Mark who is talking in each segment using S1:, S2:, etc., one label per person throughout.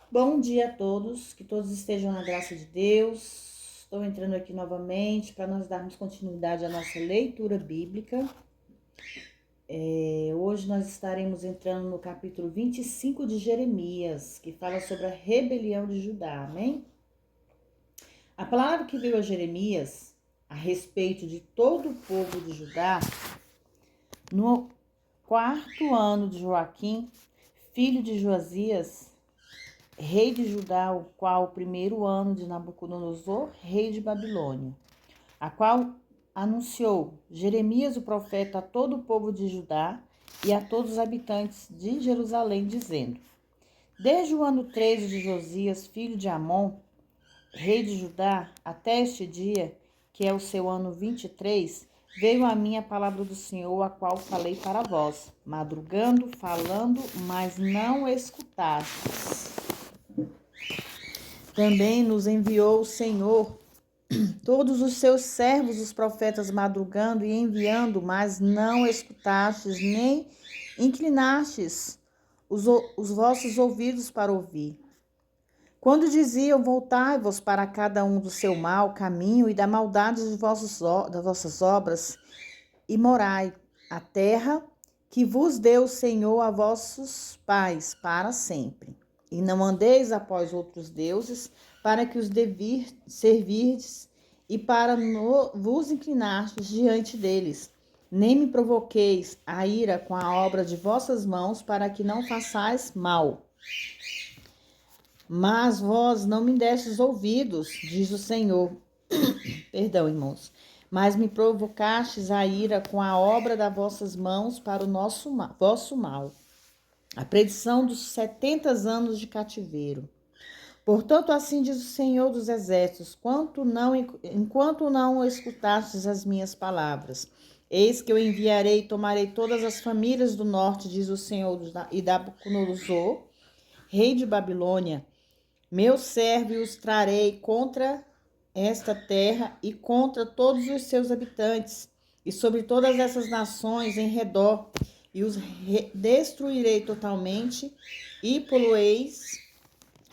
S1: Bom dia a todos, que todos estejam na graça de Deus. Estou entrando aqui novamente para nós darmos continuidade à nossa leitura bíblica. Hoje nós estaremos entrando no capítulo 25 de Jeremias, que fala sobre a rebelião de Judá, amém? A palavra que veio a Jeremias a respeito de todo o povo de Judá, no quarto ano de Joaquim, filho de Josias, rei de Judá, o qual o primeiro ano de Nabucodonosor, rei de Babilônia, a qual anunciou Jeremias o profeta a todo o povo de Judá e a todos os habitantes de Jerusalém, dizendo: Desde o ano 13 de Josias, filho de Amon, rei de Judá, até este dia, que é o seu ano 23, veio a mim a palavra do Senhor, a qual falei para vós, madrugando, falando, mas não escutastes. Também nos enviou o Senhor todos os seus servos, os profetas, madrugando e enviando, mas não escutastes, nem inclinastes os vossos ouvidos para ouvir. Quando diziam, voltai-vos para cada um do seu mau caminho e da maldade das vossas obras, e morai a terra que vos deu o Senhor a vossos pais para sempre. E não andeis após outros deuses, para que os servirdes e para vos inclinastes diante deles. Nem me provoqueis a ira com a obra de vossas mãos, para que não façais mal. Mas vós não me destes ouvidos, diz o Senhor. Perdão, irmãos. Mas me provocastes a ira com a obra das vossas mãos para o vosso mal. A predição dos 70 anos de cativeiro. Portanto, assim diz o Senhor dos Exércitos, enquanto não escutastes as minhas palavras. Eis que eu enviarei e tomarei todas as famílias do norte, diz o Senhor, e Nabucodonosor, rei de Babilônia, meu servo, e os trarei contra esta terra e contra todos os seus habitantes, e sobre todas essas nações em redor, e os destruirei totalmente, e polueis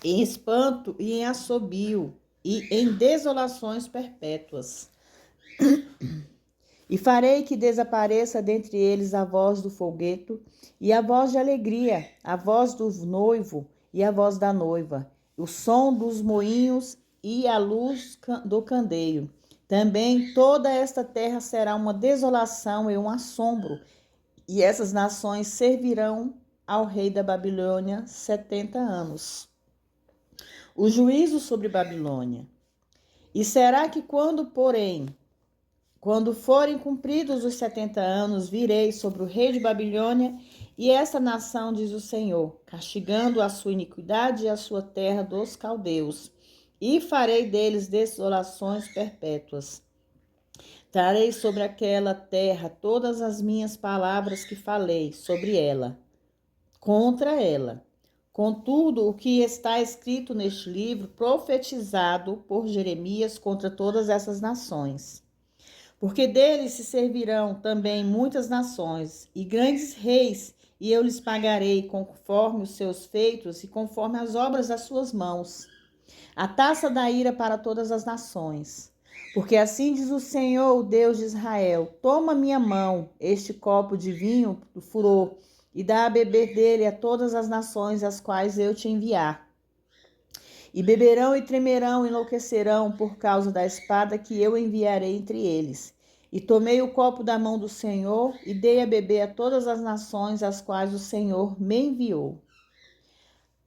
S1: em espanto e em assobio, e em desolações perpétuas. E farei que desapareça dentre eles a voz do folgueto, e a voz de alegria, a voz do noivo e a voz da noiva, o som dos moinhos e a luz do candeeiro. Também toda esta terra será uma desolação e um assombro, e essas nações servirão ao rei da Babilônia 70 anos. O juízo sobre Babilônia. E será que quando forem cumpridos os 70 anos, virei sobre o rei de Babilônia e esta nação, diz o Senhor, castigando a sua iniquidade e a sua terra dos caldeus, e farei deles desolações perpétuas. Trarei sobre aquela terra todas as minhas palavras que falei sobre ela, contra ela. Contudo, o que está escrito neste livro, profetizado por Jeremias contra todas essas nações. Porque deles se servirão também muitas nações e grandes reis, e eu lhes pagarei conforme os seus feitos e conforme as obras das suas mãos. A taça da ira para todas as nações. Porque assim diz o Senhor, o Deus de Israel: toma minha mão, este copo de vinho do furor, e dá a beber dele a todas as nações às quais eu te enviar. E beberão e tremerão, enlouquecerão por causa da espada que eu enviarei entre eles. E tomei o copo da mão do Senhor e dei a beber a todas as nações às quais o Senhor me enviou.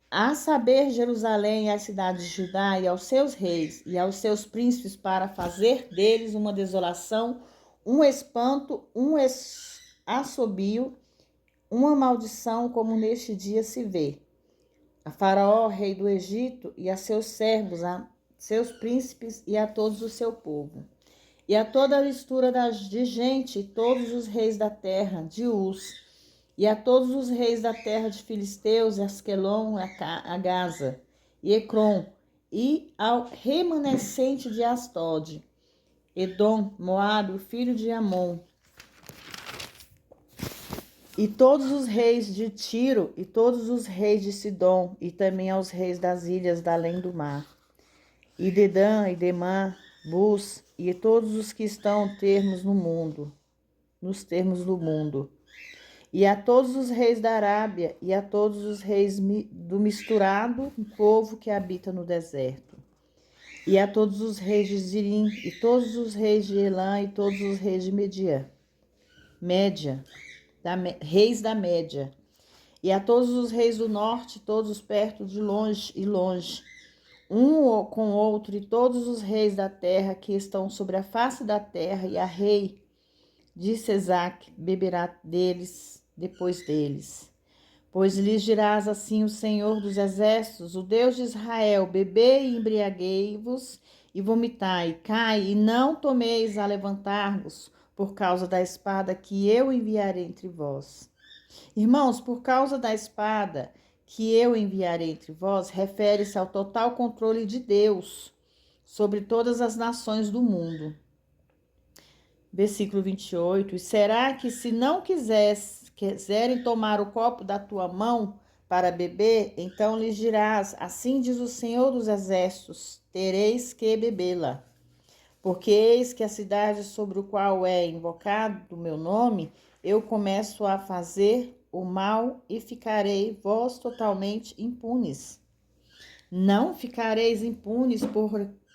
S1: A saber, Jerusalém e as cidades de Judá e aos seus reis e aos seus príncipes, para fazer deles uma desolação, um espanto, assobio, uma maldição, como neste dia se vê. A Faraó, rei do Egito, e a seus servos, a seus príncipes e a todos o seu povo. E a toda a mistura de gente, todos os reis da terra de Uz, e a todos os reis da terra de Filisteus, Asquelon, a Gaza, e Ecrom, e ao remanescente de Astode, Edom, Moabe, o filho de Amon, E todos os reis de Tiro, e todos os reis de Sidom, e também aos reis das ilhas da além do mar, e Dedã, e Demã, Bus, e todos os que estão nos termos do mundo, e a todos os reis da Arábia, e a todos os reis do misturado povo que habita no deserto, e a todos os reis de Zirim, e todos os reis de Elã, e todos os reis de reis da Média, e a todos os reis do norte, todos perto de longe e longe, um com o outro, e todos os reis da terra que estão sobre a face da terra, e a rei de Sesac beberá deles depois deles. Pois lhes dirás assim o Senhor dos exércitos, o Deus de Israel: bebei e embriaguei-vos, e vomitai, cai, e não tomeis a levantar-vos, por causa da espada que eu enviarei entre vós. Irmãos, por causa da espada que eu enviarei entre vós, refere-se ao total controle de Deus sobre todas as nações do mundo. Versículo 28. E será que se não quiserem tomar o copo da tua mão para beber, então lhes dirás: assim diz o Senhor dos exércitos, tereis que bebê-la. Porque eis que a cidade sobre o qual é invocado o meu nome, eu começo a fazer o mal e ficarei vós totalmente impunes. Não ficareis impunes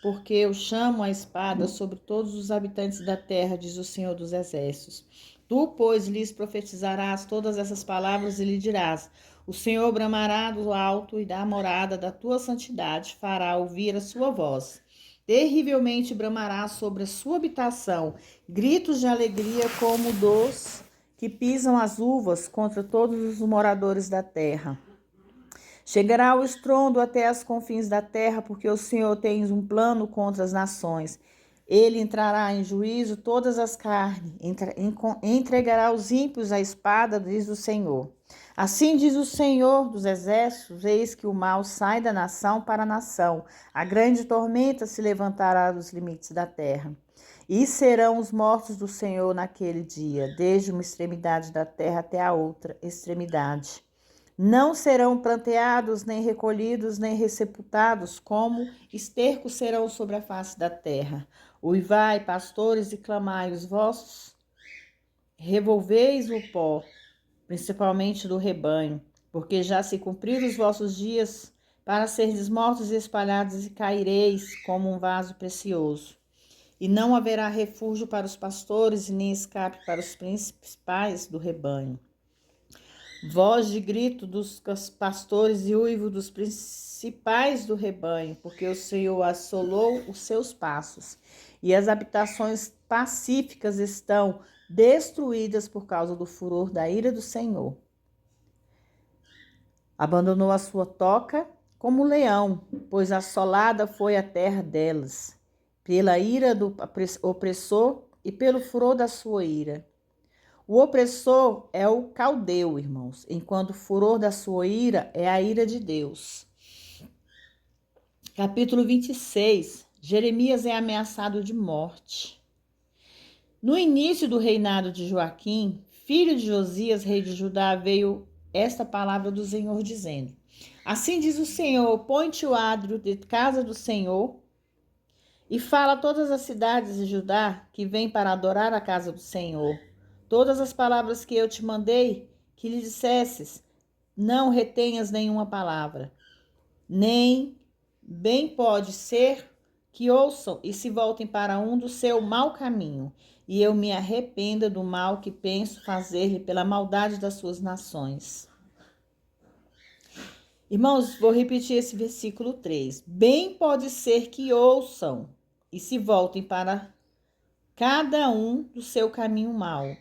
S1: porque eu chamo a espada sobre todos os habitantes da terra, diz o Senhor dos exércitos. Tu, pois, lhes profetizarás todas essas palavras e lhe dirás: o Senhor bramará do alto e da morada da tua santidade fará ouvir a sua voz. Terrivelmente bramará sobre a sua habitação, gritos de alegria como dos que pisam as uvas contra todos os moradores da terra. Chegará o estrondo até as confins da terra, porque o Senhor tem um plano contra as nações. Ele entrará em juízo todas as carnes, entregará os ímpios à espada, diz o Senhor. Assim diz o Senhor dos exércitos: eis que o mal sai da nação para a nação, a grande tormenta se levantará dos limites da terra. E serão os mortos do Senhor naquele dia, desde uma extremidade da terra até a outra extremidade. Não serão planteados, nem recolhidos, nem ressepultados, como estercos serão sobre a face da terra. Uivai, pastores, e clamai os vossos, revolveis o pó, principalmente do rebanho, porque já se cumpriram os vossos dias para serdes mortos e espalhados, e caireis como um vaso precioso. E não haverá refúgio para os pastores, e nem escape para os principais do rebanho. Voz de grito dos pastores e uivo dos principais do rebanho, porque o Senhor assolou os seus passos, e as habitações pacíficas estão destruídas por causa do furor da ira do Senhor. Abandonou a sua toca como leão, pois assolada foi a terra delas, pela ira do opressor e pelo furor da sua ira. O opressor é o caldeu, irmãos, enquanto o furor da sua ira é a ira de Deus. Capítulo 26. Jeremias é ameaçado de morte. No início do reinado de Joaquim, filho de Josias, rei de Judá, veio esta palavra do Senhor, dizendo: assim diz o Senhor, põe-te o adro de casa do Senhor e fala a todas as cidades de Judá que vêm para adorar a casa do Senhor. Todas as palavras que eu te mandei, que lhe dissesses, não retenhas nenhuma palavra. Nem bem pode ser que ouçam e se voltem para um do seu mau caminho, e eu me arrependa do mal que penso fazer-lhe pela maldade das suas nações. Irmãos, vou repetir esse versículo 3. Bem pode ser que ouçam e se voltem para cada um do seu caminho mau.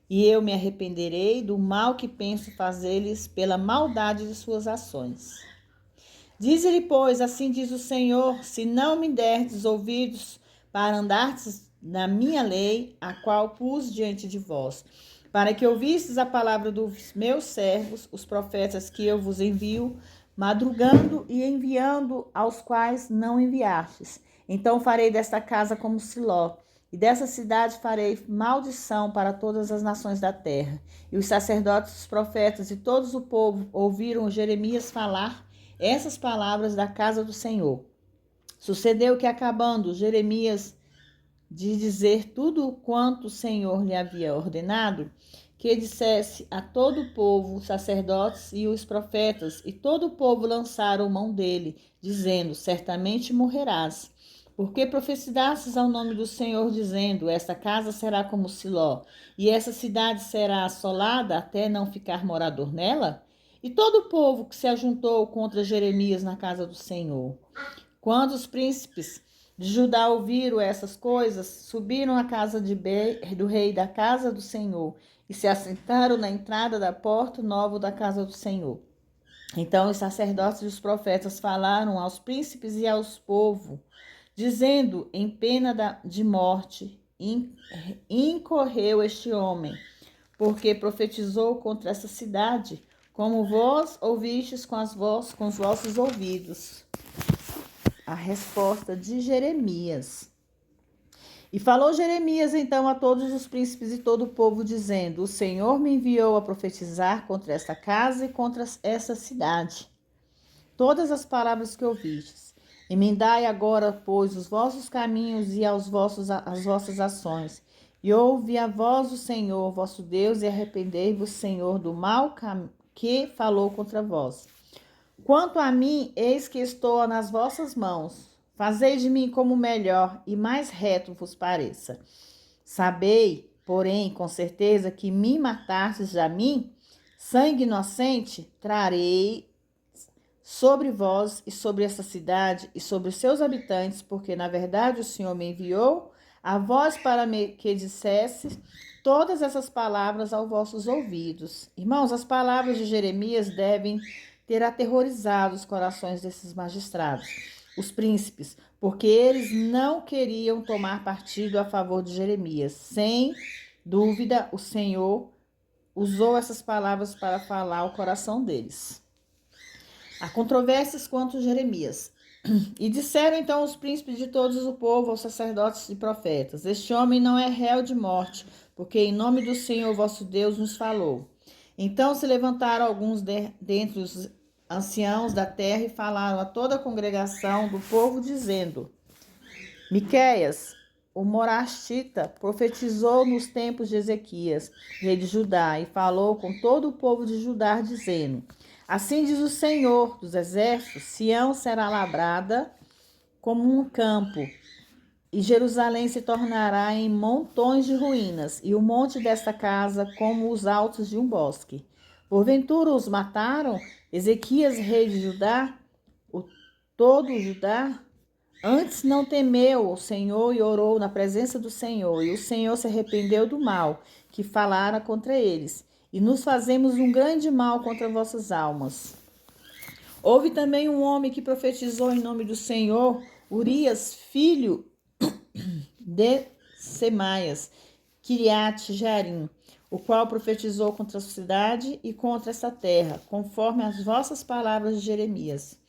S1: E eu me arrependerei do mal que penso fazer-lhes pela maldade de suas ações. Diz-lhe, pois, assim diz o Senhor: se não me derdes ouvidos para andardes na minha lei, a qual pus diante de vós, para que ouvistes a palavra dos meus servos, os profetas que eu vos envio, madrugando e enviando aos quais não enviastes. Então farei desta casa como Siló, E dessa cidade farei maldição para todas as nações da terra. E os sacerdotes, os profetas e todos o povo ouviram Jeremias falar essas palavras da casa do Senhor. Sucedeu que, acabando Jeremias de dizer tudo quanto o Senhor lhe havia ordenado, que dissesse a todo o povo, os sacerdotes e os profetas, e todo o povo lançaram mão dele, dizendo: certamente morrerás. Porque profetizastes ao nome do Senhor, dizendo: esta casa será como Siló, e essa cidade será assolada até não ficar morador nela? E todo o povo que se ajuntou contra Jeremias na casa do Senhor. Quando os príncipes de Judá ouviram essas coisas, subiram à casa do rei da casa do Senhor e se assentaram na entrada da porta nova da casa do Senhor. Então os sacerdotes e os profetas falaram aos príncipes e aos povos, dizendo: em pena de morte incorreu este homem, porque profetizou contra essa cidade, como vós ouvistes com os vossos ouvidos. A resposta de Jeremias. E falou Jeremias então a todos os príncipes e todo o povo, dizendo: o Senhor me enviou a profetizar contra esta casa e contra essa cidade. Todas as palavras que ouvistes. Emendai agora, pois, os vossos caminhos e as vossas ações. E ouve a voz do Senhor, vosso Deus, e arrependei-vos, Senhor, do mal que falou contra vós. Quanto a mim, eis que estou nas vossas mãos. Fazei de mim como melhor e mais reto vos pareça. Sabei, porém, com certeza, que me matastes a mim, sangue inocente, trarei sobre vós e sobre essa cidade e sobre os seus habitantes, porque, na verdade, o Senhor me enviou a vós para que dissesse todas essas palavras aos vossos ouvidos. Irmãos, as palavras de Jeremias devem ter aterrorizado os corações desses magistrados, os príncipes, porque eles não queriam tomar partido a favor de Jeremias. Sem dúvida, o Senhor usou essas palavras para falar ao coração deles. Há controvérsias quanto a Jeremias. E disseram então os príncipes de todos o povo, aos sacerdotes e profetas: este homem não é réu de morte, porque em nome do Senhor vosso Deus nos falou. Então se levantaram alguns dentre os anciãos da terra e falaram a toda a congregação do povo, dizendo: Miqueias, o morastita, profetizou nos tempos de Ezequias, rei de Judá, e falou com todo o povo de Judá, dizendo: assim diz o Senhor dos exércitos: Sião será lavrada como um campo, e Jerusalém se tornará em montões de ruínas, e o monte desta casa como os altos de um bosque. Porventura os mataram Ezequias, rei de Judá, todo o Judá? Antes não temeu o Senhor e orou na presença do Senhor, e o Senhor se arrependeu do mal que falara contra eles, e nos fazemos um grande mal contra vossas almas. Houve também um homem que profetizou em nome do Senhor, Urias, filho de Semaias, Kiriat Jearim, o qual profetizou contra a cidade e contra esta terra, conforme as vossas palavras de Jeremias.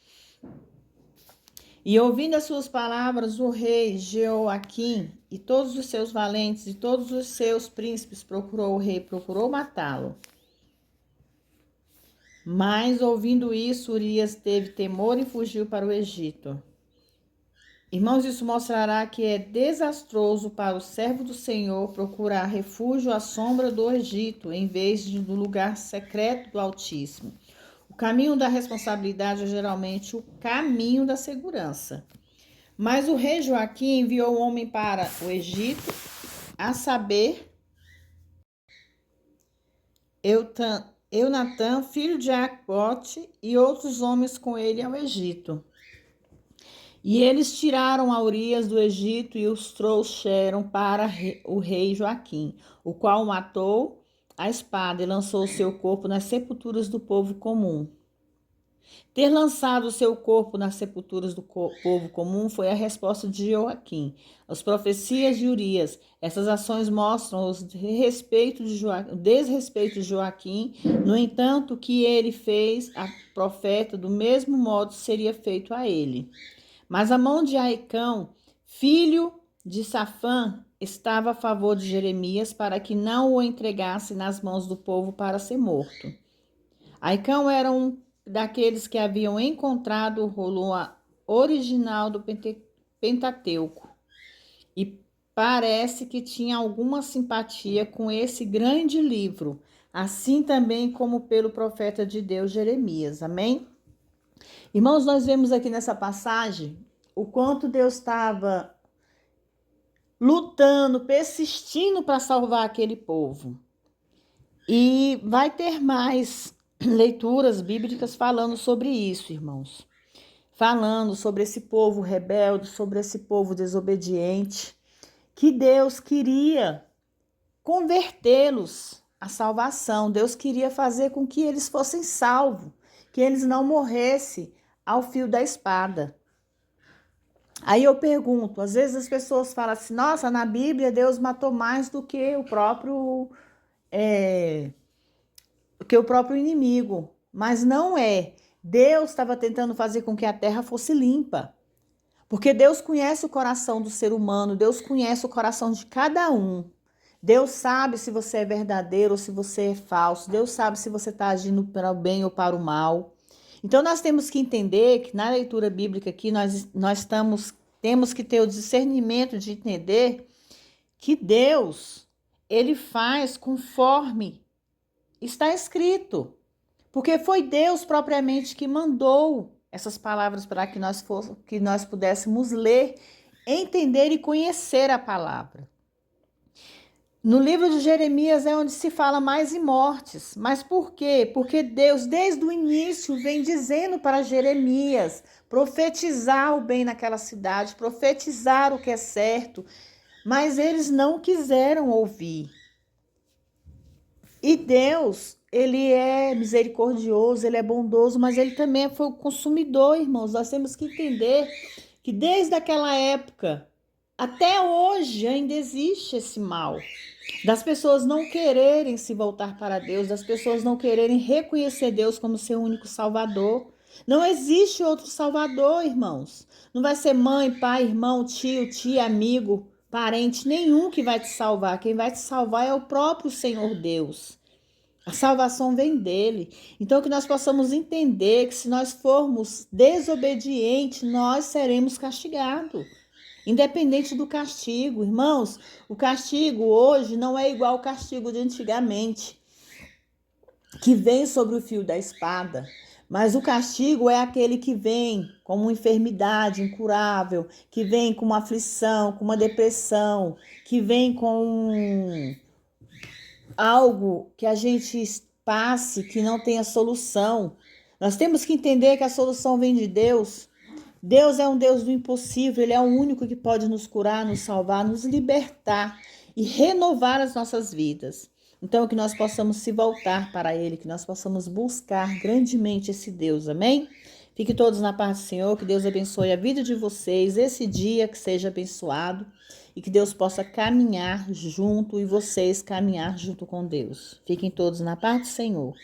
S1: E ouvindo as suas palavras, o rei Jeoaquim e todos os seus valentes e todos os seus príncipes o rei procurou matá-lo. Mas, ouvindo isso, Urias teve temor e fugiu para o Egito. Irmãos, isso mostrará que é desastroso para o servo do Senhor procurar refúgio à sombra do Egito, em vez do lugar secreto do Altíssimo. O caminho da responsabilidade é geralmente o caminho da segurança. Mas o rei Joaquim enviou um homem para o Egito, a saber, Eunatã, filho de Acote, e outros homens com ele ao Egito. E eles tiraram a Urias do Egito e os trouxeram para o rei Joaquim, o qual matou a espada e lançou seu corpo nas sepulturas do povo comum. Ter lançado o seu corpo nas sepulturas do povo comum foi a resposta de Joaquim às profecias de Urias. Essas ações mostram o desrespeito de Joaquim. No entanto, o que ele fez a profeta, do mesmo modo seria feito a ele. Mas a mão de Aicão, filho de Safã estava a favor de Jeremias para que não o entregasse nas mãos do povo para ser morto. Aicão era um daqueles que haviam encontrado o rolo original do Pentateuco e parece que tinha alguma simpatia com esse grande livro, assim também como pelo profeta de Deus Jeremias. Amém? Irmãos, nós vemos aqui nessa passagem o quanto Deus estava lutando, persistindo para salvar aquele povo. E vai ter mais leituras bíblicas falando sobre isso, irmãos. Falando sobre esse povo rebelde, sobre esse povo desobediente, que Deus queria convertê-los à salvação. Deus queria fazer com que eles fossem salvos, que eles não morressem ao fio da espada. Aí eu pergunto, às vezes as pessoas falam assim, nossa, na Bíblia Deus matou mais do que o próprio inimigo. Mas não é. Deus estava tentando fazer com que a terra fosse limpa. Porque Deus conhece o coração do ser humano, Deus conhece o coração de cada um. Deus sabe se você é verdadeiro ou se você é falso. Deus sabe se você está agindo para o bem ou para o mal. Então, nós temos que entender que na leitura bíblica aqui, temos que ter o discernimento de entender que Deus, ele faz conforme está escrito. Porque foi Deus propriamente que mandou essas palavras para que nós pudéssemos ler, entender e conhecer a palavra. No livro de Jeremias é onde se fala mais em mortes. Mas por quê? Porque Deus, desde o início, vem dizendo para Jeremias profetizar o bem naquela cidade, profetizar o que é certo, mas eles não quiseram ouvir. E Deus, ele é misericordioso, ele é bondoso, mas ele também foi o consumidor, irmãos. Nós temos que entender que desde aquela época até hoje ainda existe esse mal. Das pessoas não quererem se voltar para Deus, das pessoas não quererem reconhecer Deus como seu único salvador. Não existe outro salvador, irmãos. Não vai ser mãe, pai, irmão, tio, tia, amigo, parente, nenhum que vai te salvar. Quem vai te salvar é o próprio Senhor Deus. A salvação vem dele. Então, que nós possamos entender que se nós formos desobedientes, nós seremos castigados. Independente do castigo, irmãos, o castigo hoje não é igual ao castigo de antigamente, que vem sobre o fio da espada. Mas o castigo é aquele que vem como uma enfermidade incurável, que vem com uma aflição, com uma depressão, que vem com algo que a gente passe, que não tenha solução. Nós temos que entender que a solução vem de Deus. Deus é um Deus do impossível, ele é o único que pode nos curar, nos salvar, nos libertar e renovar as nossas vidas. Então, que nós possamos se voltar para ele, que nós possamos buscar grandemente esse Deus, amém? Fiquem todos na paz do Senhor, que Deus abençoe a vida de vocês, esse dia que seja abençoado e que Deus possa caminhar junto e vocês caminhar junto com Deus. Fiquem todos na paz do Senhor.